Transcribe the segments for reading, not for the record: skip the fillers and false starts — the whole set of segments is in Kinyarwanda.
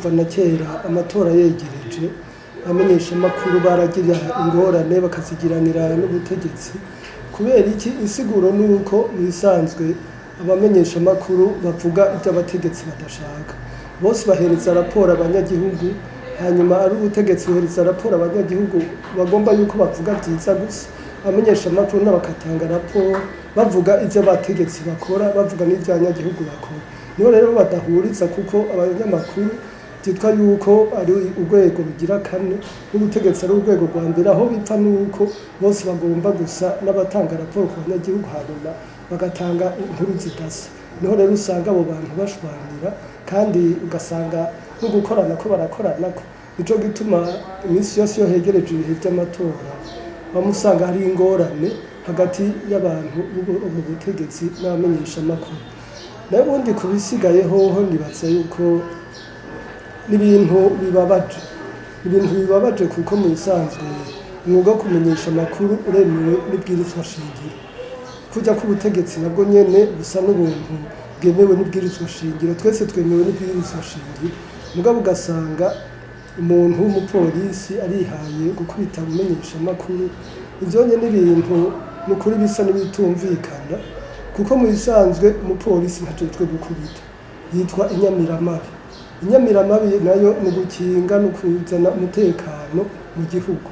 kuva na kera amatora yegereje amenyesha makuru baragira ingorane bakazigiranira n'ubutegetsi kubera iki insiguro nuko bisanzwe abamenyesha makuru bavuga ibyo abategetsi badashaka bose bahereza raporo abanyagihugu hanyuma ari ubutegetsi buhereza raporo abanyagihugu bagomba yuko bavuga byiza gusa amenyesha makuru n'abakatanga raporo bavuga ibyo abategetsi bakora bavuga n'ibyo abanyagihugu bakora niho rero badahuriza kuko abanyamakuru byitwa yuko ari urwego rugira kane n'ubutegetsi ari urwego rwa mbere aho bipfa nuko bose bagomba gusa n'abatanga raporo ku banyagihugu hanyuma bagatanga inkuru zidasa niho rero usanga abo bantu bashwanira kandi ugasanga no gukorana ko barakorana ko nico gituma iminsi yose yo hegereje ibihe by'amatora bamusanga hari ingorane hagati y'abantu mu butegetsi n'abamenyesha makuru nayo ubundi kubisigaye hoho nibaza yuko n'ibintu bibabaje kuko mu bisanzwe umwuga wo kumenyesha amakuru uremewe n'ibwirizwa shingiro kujya ku butegetsi nabwo nyene busa n'ubuntu bwemewe n'ibwirizwa shingiro twese twemewe n'ibwirizwa shingiro mugabo ugasanga umuntu w'umupolisi arihaye gukubita umenyesha amakuru ivyo nyene n'ibintu n'ukuri bisa n'ibitumvikana kuko mu bisanzwe umupolisi ntajejwe gukubita yitwa inyamiramabi nayo ni gukinga no kuzana umutekano mu gihugu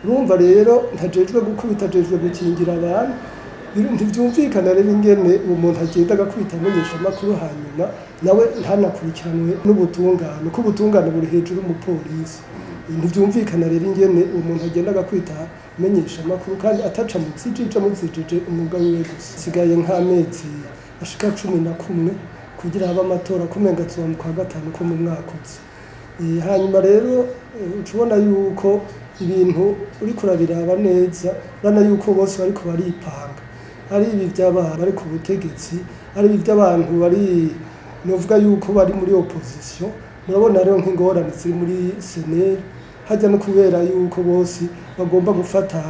urumva rero ntajejwe gukubita ajejwe gukingira abantu ntibyumvikana rero ingene umuntu agenda agakubita amenyesha amakuru hanyuma nawe ntanakurikiranwe n'ubutungane ko ubutungane buri hejuru y'umupolisi ntibyumvikana rero ingene umuntu agenda agakubita amenyesha amakuru kandi ataca mu zijije umwuga wiwe gusa sigaye nk'amezi ashika 11 kugira aba amatora kumenga tuwa mu kwa gatanu ko mu mwaka uzi hanyuma rero tubona yuko ibintu uri kurabiraba neza bana yuko bose bari kubaripanga ari ibi by'abantu bari ku butegetsi ari ibi by'abantu bari novuga yuko bari muri opposition murabona rero nk'ingorane ziri muri Senate hajya no kubera yuko bose bagomba gufata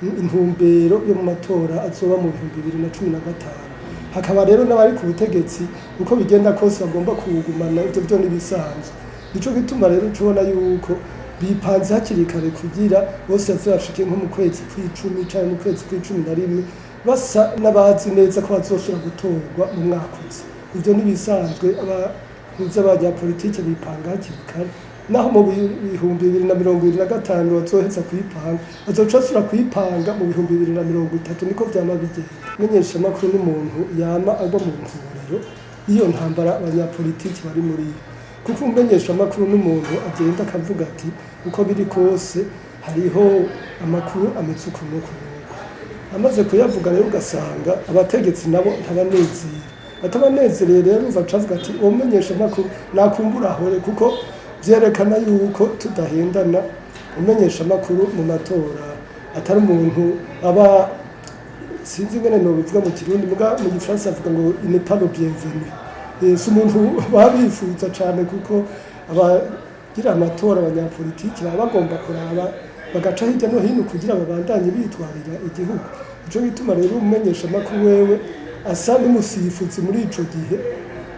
intumbero yo mu matora azoba mu 2015 hakaba rero n'abari ku butegetsi uko bigenda kose bagomba kugumana ibyo byo nibisanzwe nico bituma rero tubona yuko bipanze hakiri kare kugira bose bazashike nko mu kwezi kw'icumi cyangwa mu kwezi kw'icumi basa n'abazi neza ko bazosura gutorwa mu mwaka uzi ibyo nibisanzwe abajya politike bipanga hakiri kare naho mu 2025 bazoheza kwipanga bazocasura kwipanga mu 2030 niko vyama bigenda menyesha makuru n'umuntu yama agwa mu nturiro iyo ntambara abanyapolitiki bari muri kuko umenyesha makuru n'umuntu agenda akavuga ati uko biri kose hariho amakuru ametsukunuko amaze kuyavuga rero ugasanga abategetsi nabo atabanezereye rero bacavuga ati umenyesha makuru nakumbura hore kuko byerekana yuko tudahendana umenyesha makuru mu matora atari umuntu aba sinzi ngene no bivuga mu kirundi muga mu gifaransa avuga ngo il n'est pas le bienvenu si umuntu babifuza cyane kuko abagira amatora abanyapolitiki baba bagomba kuraba bagaca hirya no hino kugira babandanye bitwarira igihugu ico bituma rero umenyesha makuru wewe asa n'umusifuzi muri ico gihe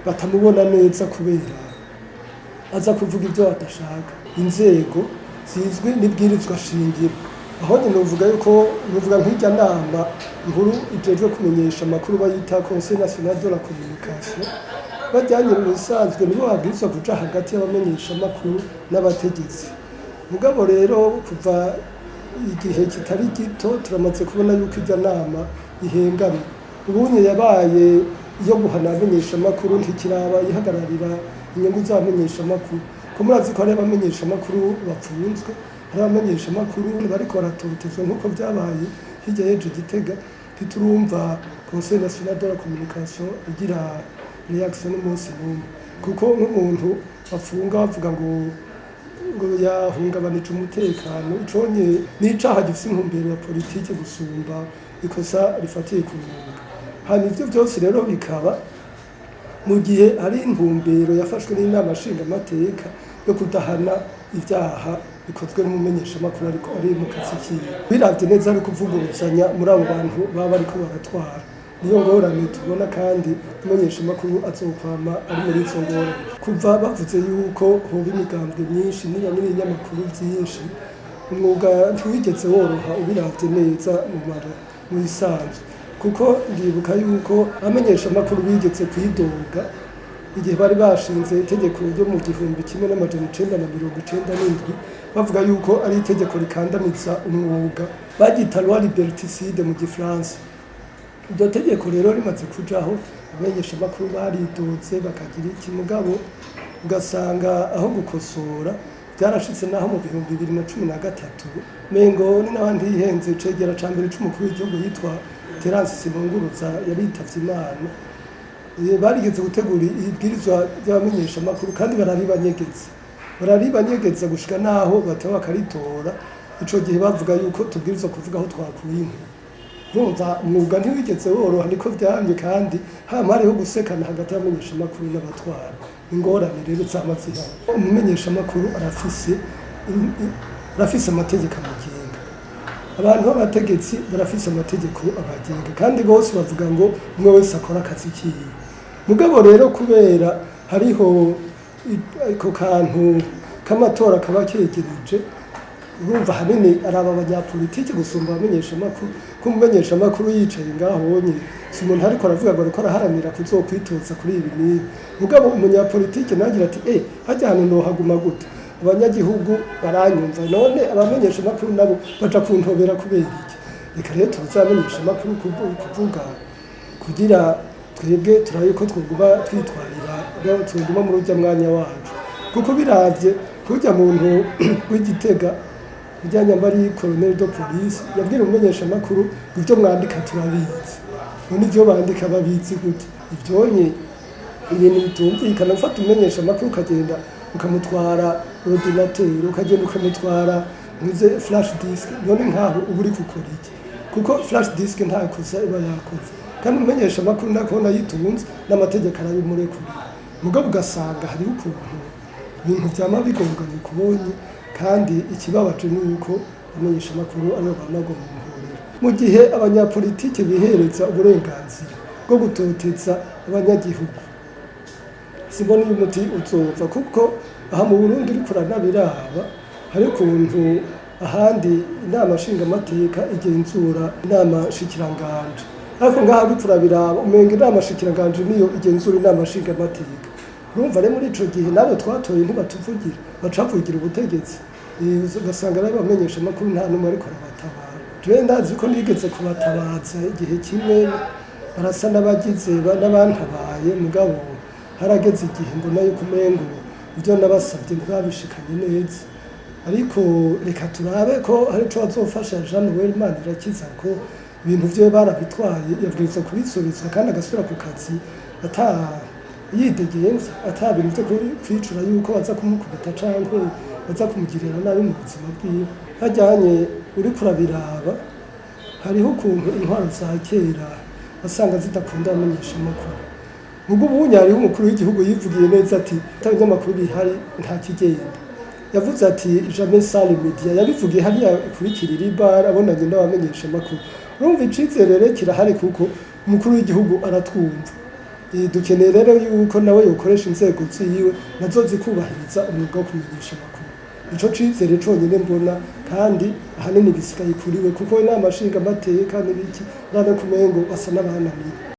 batamubona neza kubera aza kuvuga ibyo atashaka inzego zizwi n'ibwirizwa shingiro aho nyine uvuga yuko uvuga nk'ijya nama nkuru ijejwe kumenyesha amakuru bayita Conseil National de la Communication bajyanye mu bisanzwe nibo babwirizwa kuja hagati y'abamenyesha amakuru n'abategetsi mugabo rero kuva igihe kitari gito turamaze kubona yuko ijya nama ihengana ubunye yabaye iyo guhana abamenyesha amakuru ntikiraba ihagararira inyungu z'abamenyesha amakuru ko murazi ko hari abamenyesha amakuru bapfunzwe hari abamenyesha amakuru bariko baratotezwa nk'uko byabaye hirya y'ejo Gitega ntiturumva Conseil National de la Communication igira reaction n'umunsi n'umwe kuko nk'umuntu bafunga bavuga ngo yahungabanije umutekano iconye n'icaha gifise intumbero ya politike gusumba ikosa rifatiye ku mwuga hano ivyo byose rero bikaba mu gihe ari intumbero yafashwe n'inama nshingamateka yo kudahana ibyaha bikozwe n'umumenyesha amakuru ariko ari mu kazi kiwe biravye neza ari kuvuguruzanya muri abo bantu baba ariko baratwara niyo ngorane tubona kandi umumenyeshamakuru azokwama ari muri izo ngorane. Kuva bavuze yuko hoba imigambwe myinshi n'ibinyamakuru byinshi, umwuga ntiwigeze woroha ubiravye neza mu bisanzwe, kuko ndibuka yuko abamenyeshamakuru bigeze kwidoga igihe bari bashinze itegeko ryo mu 1997 bavuga yuko ari itegeko rikandamiza umwuga bagita loi liberticide mu gifaransa. Iryo tegeko rero rimaze kujaho abamenyeshamakuru baridoze bakagira iki, mugabo ugasanga aho gukosora byarashitse naho mu 2013 mengo ni n'abandi yihenze cegera ca mbere c'umukuru w'igihugu yitwa Terence Sinunguruza yaritavye Imana. Barigeze gutegura ibwirizwa ry'abamenyeshamakuru kandi bararibanyegeza gushika naho bataba bakaritora. Ico gihe bavuga yuko tubwirizwa kuvuga aho twakuye inkwi. Urumva umwuga ntiwigeze woroha, niko vyamye kandi hama hariho gusekana hagati y'abamenyeshamakuru n'abatwara. Ingorane rero zamaze hano. Umumenyeshamakuru arafise amategeko amugenga, abantu b'abategetsi barafise amategeko abagenga kandi bose bavuga ngo umwe wese akora akazi kiwe. Mugabo rero kubera hariho ako kantu k'amatora kaba kegereje, urumva hanini araba abanyapolitiki gusumba abamenyeshamakuru. Ko umumenyeshamakuru yicaye ngaho nyine si umuntu ariko aravuga ngo ariko araharanira kuzokwitoza kuri ibi n'ibi. Mugabo umunyapolitiki nagira ati hajya hano nohaguma gute, abanyagihugu baranyumva, none abamenyeshamakuru nabo baja kuntobera kubera iki? Reka rero tuzamenyeshamakuru kuvuga kugira twebwe turaye ko twoguma twitwarira twoguma muri urya mwanya wacu, kuko biravye kurya muntu w'Igitega kujyanya bari colonel de police yabwira umumenyeshamakuru ibyo mwandika turabizi. None ibyo bandika babizi gute? Ivyonye ibintu bitumvikana. Ufata umumenyeshamakuru ukagenda ukamutwara ordinateur, ukagenda ukamutwara muze flash disk, none nkaho uburi gukora iki? Kuko flash disk nta kosa iba yakoze, kandi umumenyeshamakuru nakona yitunze n'amategeko arabimurekurira. Mugabo ugasanga hari ukuntu ibintu vyama bigonganye kubonye, kandi ikibabaje ni uko abamenyeshamakuru aribo banagomba guhurira mu gihe abanyapolitike bihereza uburenganzira bwo gutoteza abanyagihugu. Simbona uyu muti uzova, kuko aha mu Burundi uri kuranabiraba hari ukuntu ahandi inama nshingamateka igenzura inama shikiranganje, ariko ngaha uri kurabiraba umenga inama shikiranganje niyo igenzura inama nshingamateka. Urumva rero muri ico gihe nabo twatoye ntibatuvugira, bacavugira ubutegetsi. Ugasanga rero abamenyeshamakuru nta numwe ariko arabatabara. Jewe ndazi ko nigeze kubatabaza igihe kimwe barasa n'abagize n'abantabaye, mugabo harageze igihe mbona yuko umengo ibyo nabasabye ntibabishikanye neza. Ariko reka turabe ko hari ico bazofasha Jean Noel Manirakiza, ko ibintu vyo barabitwaye yabwirizwa kubisubiza kandi agasubira ku kazi yidegenza, atabintu byo kwicura yuko baza kumukubita canke baza kumugirira nabi mu buzima bwiwe. Hajyanye uri kurabiraba hariho ukuntu intwaro za kera basanga zidakunda abamenyeshamakuru. Ubwo ubunye hariho umukuru w'igihugu yivugiye neza ati abanyamakuru bihari nta kigenda. Yavuze ati jamais sans les médias, yabivugiye hariya kuri Kiririba abonanye n'abamenyeshamakuru. Urumva icizere kirahari kuko umukuru w'igihugu aratwumva. Dukeneye rero yuko nawe yokoresha inzego ziwe nazo zikubahiriza umwuga wo kumenyesha amakuru. Ico cizere conyene mbona, kandi ahanini gisigaye kuriwe kuko inama nshingamateka n'ibiki nane kumengo basa n'abananiye.